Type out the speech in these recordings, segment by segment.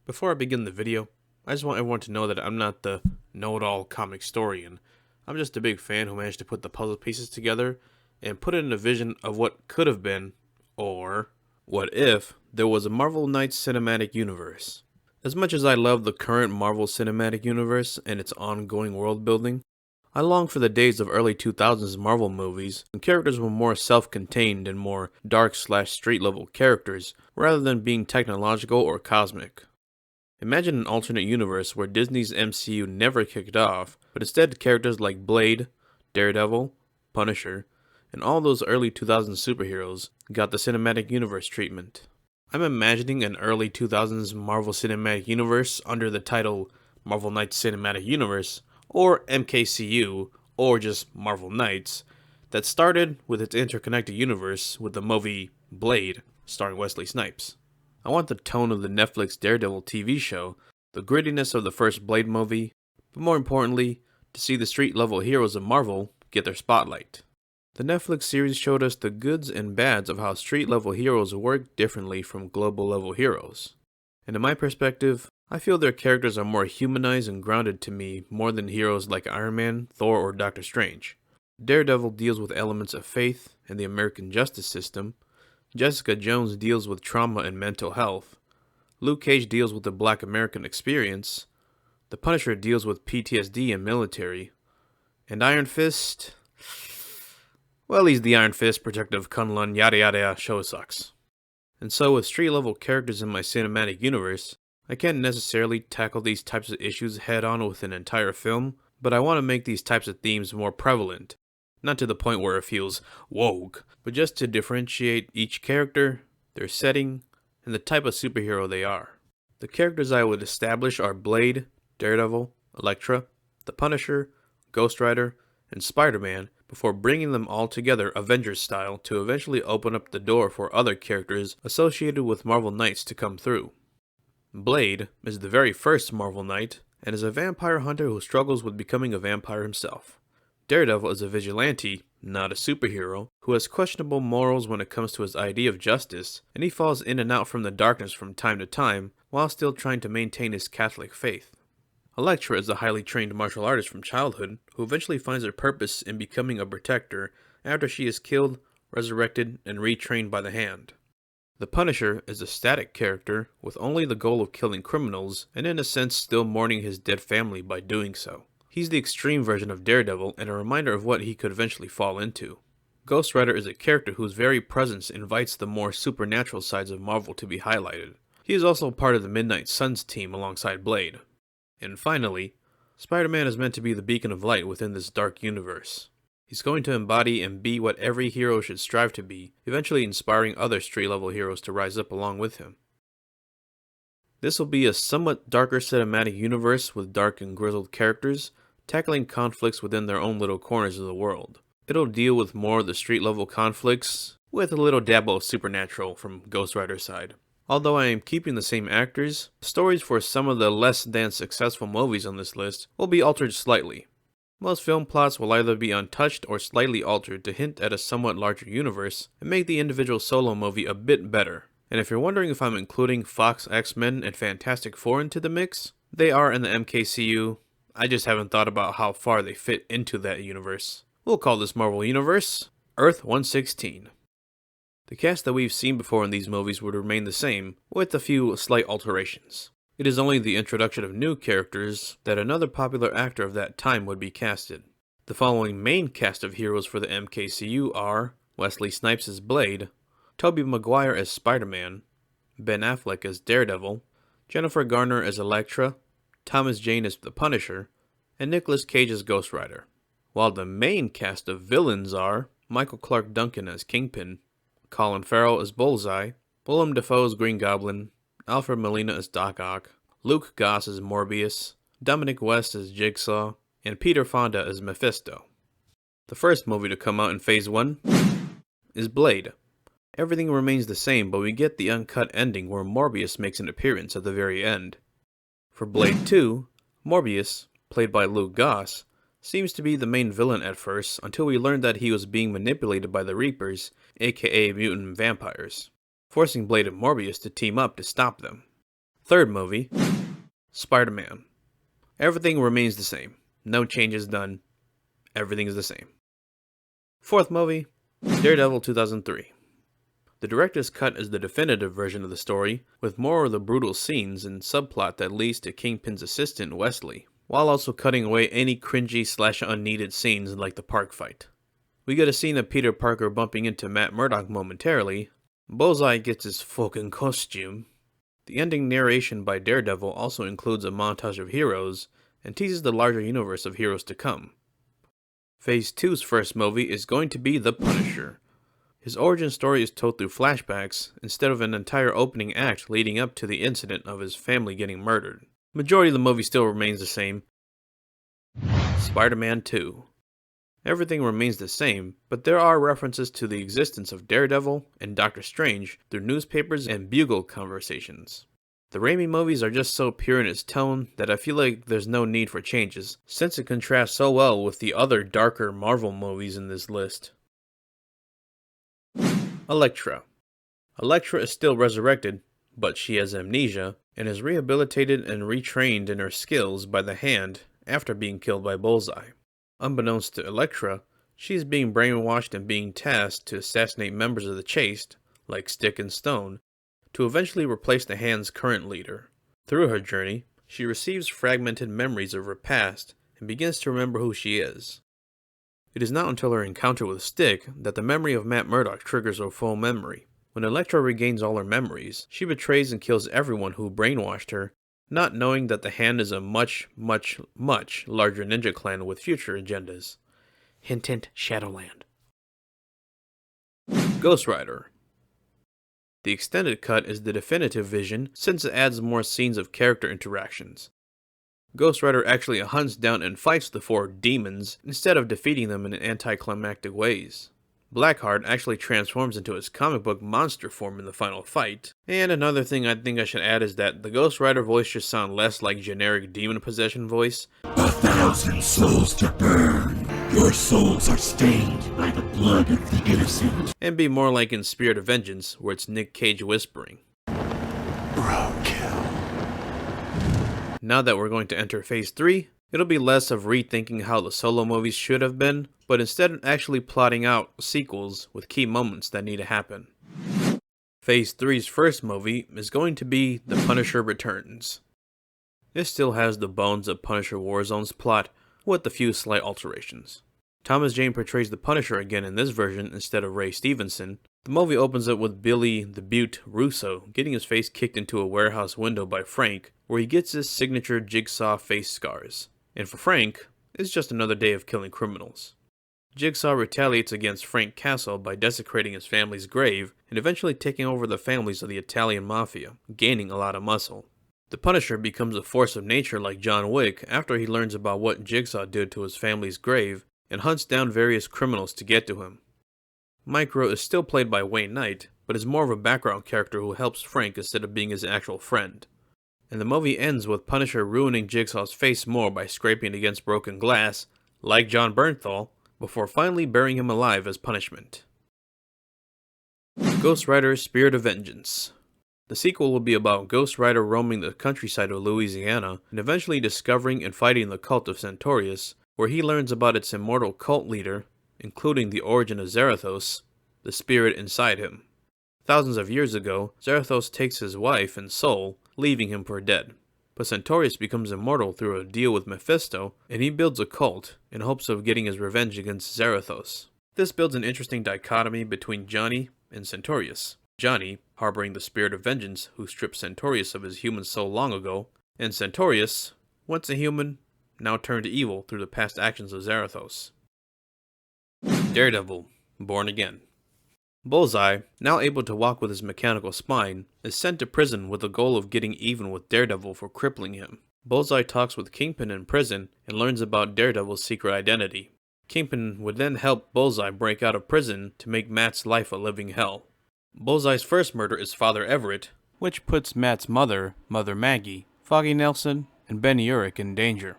Before I begin the video, I just want everyone to know that I'm not the know-it-all comic historian. I'm just a big fan who managed to put the puzzle pieces together and put it in a vision of what could have been, or what if there was a Marvel Knights cinematic universe. As much as I love the current Marvel cinematic universe and its ongoing world building, I long for the days of early 2000s Marvel movies when characters were more self-contained and more dark/street level characters rather than being technological or cosmic. Imagine an alternate universe where Disney's MCU never kicked off, but instead characters like Blade, Daredevil, Punisher, and all those early 2000s superheroes got the cinematic universe treatment. I'm imagining an early 2000s Marvel Cinematic Universe under the title Marvel Knights Cinematic Universe, or MKCU, or just Marvel Knights, that started with its interconnected universe with the movie Blade, starring Wesley Snipes. I want the tone of the Netflix Daredevil TV show, the grittiness of the first Blade movie, but more importantly, to see the street-level heroes of Marvel get their spotlight. The Netflix series showed us the goods and bads of how street-level heroes work differently from global-level heroes. And in my perspective, I feel their characters are more humanized and grounded to me more than heroes like Iron Man, Thor, or Doctor Strange. Daredevil deals with elements of faith and the American justice system. Jessica Jones deals with trauma and mental health. Luke Cage deals with the Black American experience. The Punisher deals with PTSD and military. And Iron Fist... well, he's the Iron Fist, protective Kunlun, yada yada, show sucks. And so with street-level characters in my cinematic universe, I can't necessarily tackle these types of issues head-on with an entire film, but I want to make these types of themes more prevalent. Not to the point where it feels woke, but just to differentiate each character, their setting, and the type of superhero they are. The characters I would establish are Blade, Daredevil, Elektra, the Punisher, Ghost Rider, and Spider-Man before bringing them all together Avengers style to eventually open up the door for other characters associated with Marvel Knights to come through. Blade is the very first Marvel Knight and is a vampire hunter who struggles with becoming a vampire himself. Daredevil is a vigilante, not a superhero, who has questionable morals when it comes to his idea of justice, and he falls in and out from the darkness from time to time while still trying to maintain his Catholic faith. Elektra is a highly trained martial artist from childhood who eventually finds her purpose in becoming a protector after she is killed, resurrected, and retrained by the Hand. The Punisher is a static character with only the goal of killing criminals and in a sense still mourning his dead family by doing so. He's the extreme version of Daredevil and a reminder of what he could eventually fall into. Ghost Rider is a character whose very presence invites the more supernatural sides of Marvel to be highlighted. He is also part of the Midnight Suns team alongside Blade. And finally, Spider-Man is meant to be the beacon of light within this dark universe. He's going to embody and be what every hero should strive to be, eventually inspiring other street-level heroes to rise up along with him. This will be a somewhat darker cinematic universe with dark and grizzled characters, tackling conflicts within their own little corners of the world. It'll deal with more of the street-level conflicts, with a little dabble of supernatural from Ghost Rider's side. Although I am keeping the same actors, stories for some of the less than successful movies on this list will be altered slightly. Most film plots will either be untouched or slightly altered to hint at a somewhat larger universe and make the individual solo movie a bit better. And if you're wondering if I'm including Fox X-Men and Fantastic Four into the mix, they are in the MKCU. I just haven't thought about how far they fit into that universe. We'll call this Marvel Universe Earth 116. The cast that we've seen before in these movies would remain the same, with a few slight alterations. It is only the introduction of new characters that another popular actor of that time would be casted. The following main cast of heroes for the MKCU are Wesley Snipes as Blade, Tobey Maguire as Spider-Man, Ben Affleck as Daredevil, Jennifer Garner as Elektra, Thomas Jane as the Punisher, and Nicolas Cage as Ghost Rider. While the main cast of villains are Michael Clarke Duncan as Kingpin, Colin Farrell as Bullseye, Willem Dafoe as Green Goblin, Alfred Molina as Doc Ock, Luke Goss as Morbius, Dominic West as Jigsaw, and Peter Fonda as Mephisto. The first movie to come out in Phase 1 is Blade. Everything remains the same, but we get the uncut ending where Morbius makes an appearance at the very end. For Blade 2, Morbius, played by Luke Goss, seems to be the main villain at first until we learn that he was being manipulated by the Reapers, aka mutant vampires, forcing Blade and Morbius to team up to stop them. Third movie, Spider-Man. Everything remains the same. No changes done. Everything is the same. Fourth movie, Daredevil 2003. The director's cut is the definitive version of the story, with more of the brutal scenes and subplot that leads to Kingpin's assistant Wesley, while also cutting away any cringy/unneeded scenes like the park fight. We get a scene of Peter Parker bumping into Matt Murdock momentarily. Bullseye gets his fucking costume. The ending narration by Daredevil also includes a montage of heroes and teases the larger universe of heroes to come. Phase 2's first movie is going to be The Punisher. His origin story is told through flashbacks instead of an entire opening act leading up to the incident of his family getting murdered. Majority of the movie still remains the same. Spider-Man 2. Everything remains the same, but there are references to the existence of Daredevil and Doctor Strange through newspapers and Bugle conversations. The Raimi movies are just so pure in its tone that I feel like there's no need for changes, since it contrasts so well with the other darker Marvel movies in this list. Elektra. Elektra is still resurrected, but she has amnesia, and is rehabilitated and retrained in her skills by the Hand after being killed by Bullseye. Unbeknownst to Elektra, she is being brainwashed and being tasked to assassinate members of the Chaste, like Stick and Stone, to eventually replace the Hand's current leader. Through her journey, she receives fragmented memories of her past and begins to remember who she is. It is not until her encounter with Stick that the memory of Matt Murdock triggers her full memory. When Elektra regains all her memories, she betrays and kills everyone who brainwashed her, not knowing that the Hand is a much, much, much larger ninja clan with future agendas. Hint hint, Shadowland. Ghost Rider. The extended cut is the definitive vision since it adds more scenes of character interactions. Ghost Rider actually hunts down and fights the 4 demons instead of defeating them in anticlimactic ways. Blackheart actually transforms into his comic book monster form in the final fight. And another thing I think I should add is that the Ghost Rider voice should sound less like generic demon possession voice. 1,000 souls to burn. Your souls are stained by the blood of the innocent. And be more like in Spirit of Vengeance, where it's Nick Cage whispering. Roadkill. Now that we're going to enter Phase 3, it'll be less of rethinking how the solo movies should have been, but instead actually plotting out sequels with key moments that need to happen. Phase 3's first movie is going to be The Punisher Returns. It still has the bones of Punisher Warzone's plot, with a few slight alterations. Thomas Jane portrays the Punisher again in this version instead of Ray Stevenson. The movie opens up with Billy the Butte Russo getting his face kicked into a warehouse window by Frank, where he gets his signature jigsaw face scars. And for Frank, it's just another day of killing criminals. Jigsaw retaliates against Frank Castle by desecrating his family's grave and eventually taking over the families of the Italian mafia, gaining a lot of muscle. The Punisher becomes a force of nature like John Wick after he learns about what Jigsaw did to his family's grave and hunts down various criminals to get to him. Micro is still played by Wayne Knight, but is more of a background character who helps Frank instead of being his actual friend. And the movie ends with Punisher ruining Jigsaw's face more by scraping against broken glass, like John Bernthal, before finally burying him alive as punishment. Ghost Rider Spirit of Vengeance. The sequel will be about Ghost Rider roaming the countryside of Louisiana and eventually discovering and fighting the cult of Centaurus, where he learns about its immortal cult leader, including the origin of Zarathos, the spirit inside him. Thousands of years ago, Zarathos takes his wife and soul, leaving him for dead. But Centaurus becomes immortal through a deal with Mephisto, and he builds a cult in hopes of getting his revenge against Zarathos. This builds an interesting dichotomy between Johnny and Centaurus. Johnny, harboring the spirit of vengeance who stripped Centaurus of his human soul long ago, and Centaurus, once a human, now turned to evil through the past actions of Zarathos. Daredevil, Born Again. Bullseye, now able to walk with his mechanical spine, is sent to prison with the goal of getting even with Daredevil for crippling him. Bullseye talks with Kingpin in prison and learns about Daredevil's secret identity. Kingpin would then help Bullseye break out of prison to make Matt's life a living hell. Bullseye's first murder is Father Everett, which puts Matt's mother, Mother Maggie, Foggy Nelson, and Benny Urich in danger.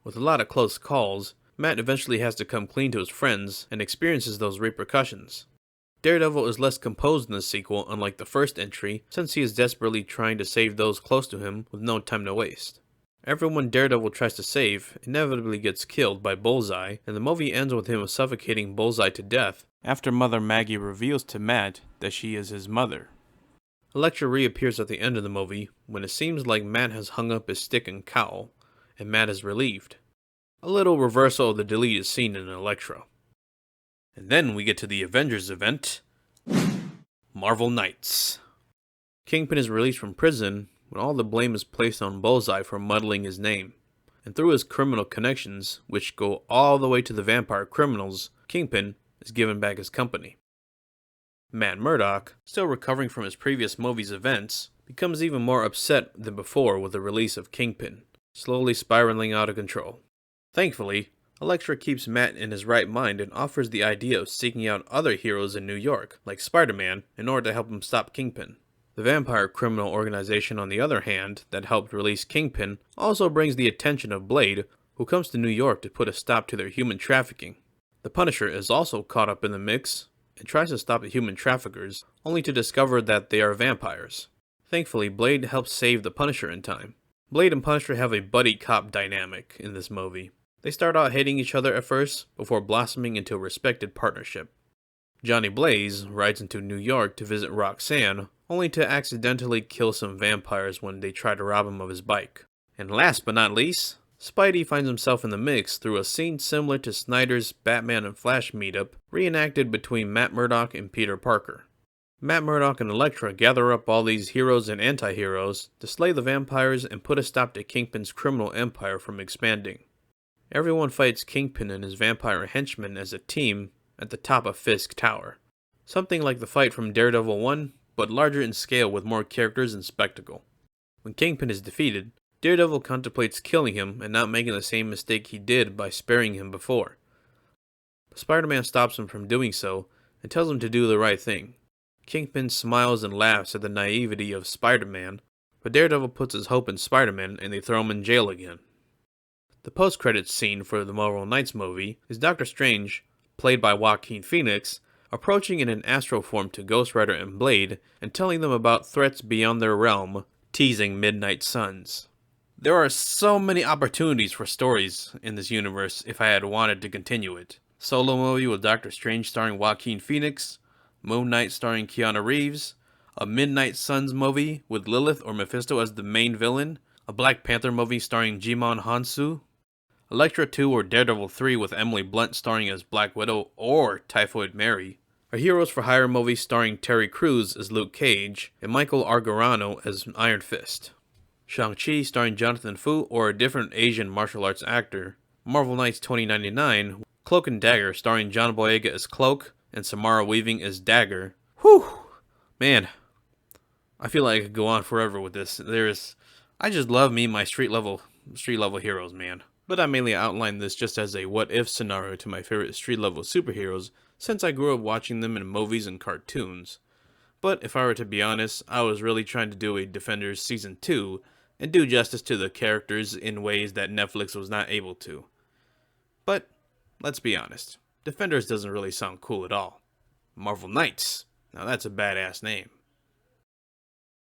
With a lot of close calls, Matt eventually has to come clean to his friends and experiences those repercussions. Daredevil is less composed in the sequel, unlike the first entry, since he is desperately trying to save those close to him with no time to waste. Everyone Daredevil tries to save inevitably gets killed by Bullseye, and the movie ends with him suffocating Bullseye to death after Mother Maggie reveals to Matt that she is his mother. Elektra reappears at the end of the movie when it seems like Matt has hung up his stick and cowl, and Matt is relieved. A little reversal of the deleted scene in Elektra. And then we get to the Avengers event, Marvel Knights. Kingpin is released from prison when all the blame is placed on Bullseye for muddling his name. And through his criminal connections, which go all the way to the vampire criminals, Kingpin is given back his company. Matt Murdock, still recovering from his previous movie's events, becomes even more upset than before with the release of Kingpin, slowly spiraling out of control. Thankfully, Elektra keeps Matt in his right mind and offers the idea of seeking out other heroes in New York, like Spider-Man, in order to help him stop Kingpin. The vampire criminal organization, on the other hand, that helped release Kingpin, also brings the attention of Blade, who comes to New York to put a stop to their human trafficking. The Punisher is also caught up in the mix, and tries to stop the human traffickers, only to discover that they are vampires. Thankfully, Blade helps save the Punisher in time. Blade and Punisher have a buddy cop dynamic in this movie. They start out hating each other at first, before blossoming into a respected partnership. Johnny Blaze rides into New York to visit Roxanne, only to accidentally kill some vampires when they try to rob him of his bike. And last but not least, Spidey finds himself in the mix through a scene similar to Snyder's Batman and Flash meetup, reenacted between Matt Murdock and Peter Parker. Matt Murdock and Elektra gather up all these heroes and anti-heroes to slay the vampires and put a stop to Kingpin's criminal empire from expanding. Everyone fights Kingpin and his vampire henchmen as a team at the top of Fisk Tower. Something like the fight from Daredevil 1, but larger in scale with more characters and spectacle. When Kingpin is defeated, Daredevil contemplates killing him and not making the same mistake he did by sparing him before. But Spider-Man stops him from doing so and tells him to do the right thing. Kingpin smiles and laughs at the naivety of Spider-Man, but Daredevil puts his hope in Spider-Man and they throw him in jail again. The post-credits scene for the Marvel Knights movie is Doctor Strange, played by Joaquin Phoenix, approaching in an astral form to Ghost Rider and Blade and telling them about threats beyond their realm, teasing Midnight Suns. There are so many opportunities for stories in this universe if I had wanted to continue it. Solo movie with Doctor Strange starring Joaquin Phoenix, Moon Knight starring Keanu Reeves, a Midnight Suns movie with Lilith or Mephisto as the main villain, a Black Panther movie starring Jimon Hansu, Elektra 2 or Daredevil 3 with Emily Blunt starring as Black Widow or Typhoid Mary, a Heroes for Hire movie starring Terry Crews as Luke Cage and Michael Argarano as Iron Fist, Shang-Chi starring Jonathan Fu or a different Asian martial arts actor, Marvel Knights 2099, Cloak and Dagger starring John Boyega as Cloak and Samara Weaving as Dagger. Whew! Man, I feel like I could go on forever with this. I just love me my street level heroes, man. But I mainly outlined this just as a what-if scenario to my favorite street level superheroes since I grew up watching them in movies and cartoons. But if I were to be honest, I was really trying to do a Defenders Season 2 and do justice to the characters in ways that Netflix was not able to. But, let's be honest, Defenders doesn't really sound cool at all. Marvel Knights, now that's a badass name.